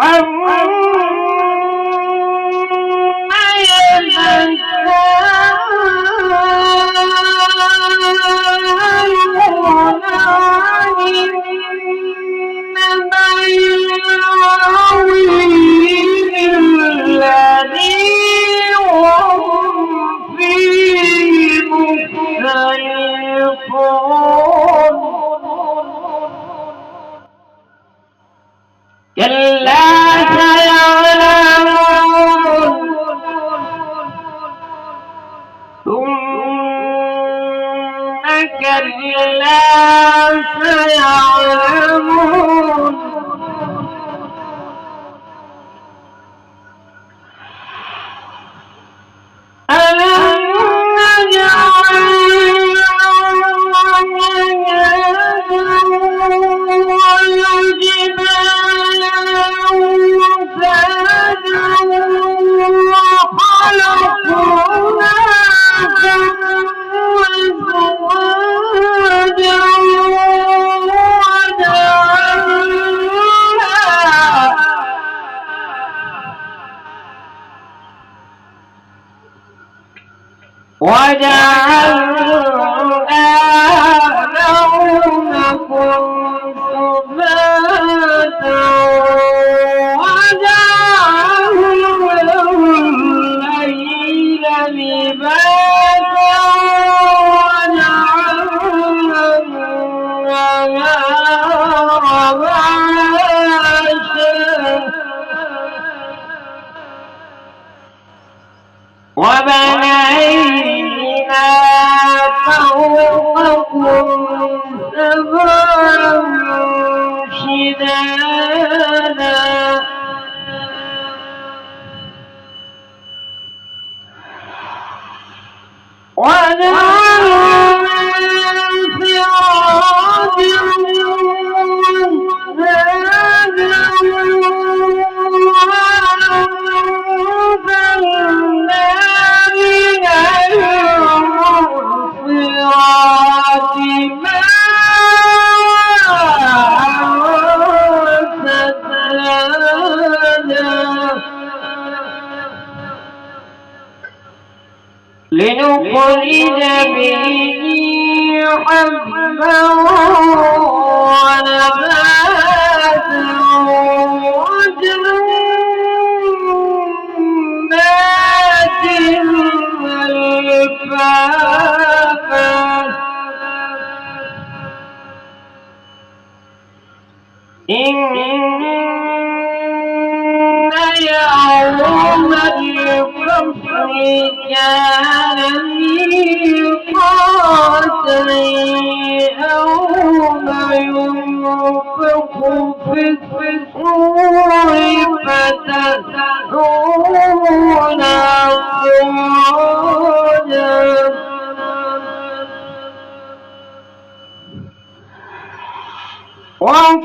عما يتساءلون عن النبأ العظيم الذي هم فيه مختلفون كلا سيعلمون ثم كلا سيعلمون ألم نجعل والجبال أوتادا وخلقناكم أزواجا وجعلنا نومكم سباتا وجعلنا الليل لباسا وجعلنا النهار معاشا وبنينا فوقكم سبعا شدادا وجعلنا سراجا وهاجا وأنزلنا من المعصرات ماء ثجاجا لنخرج به حبا ونباتا وجنات ألفافا إن يوم الفصل كان ميقاتا يوم ينفخ في الصور فتأتون أفواجا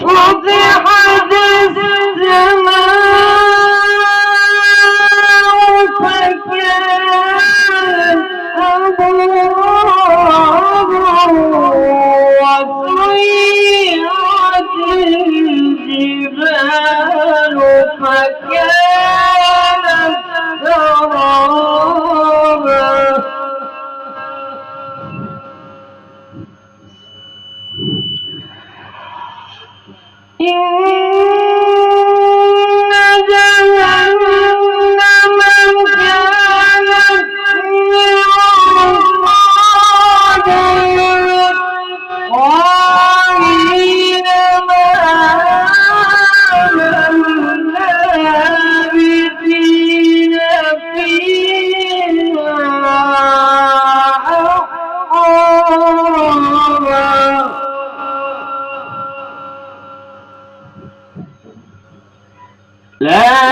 وفتحت السماء فكانت أبوابا وسيرت الجبال فكانت سرابا إن جهنم كانت مرصادا خالدين لابثين فيها أحقابا لا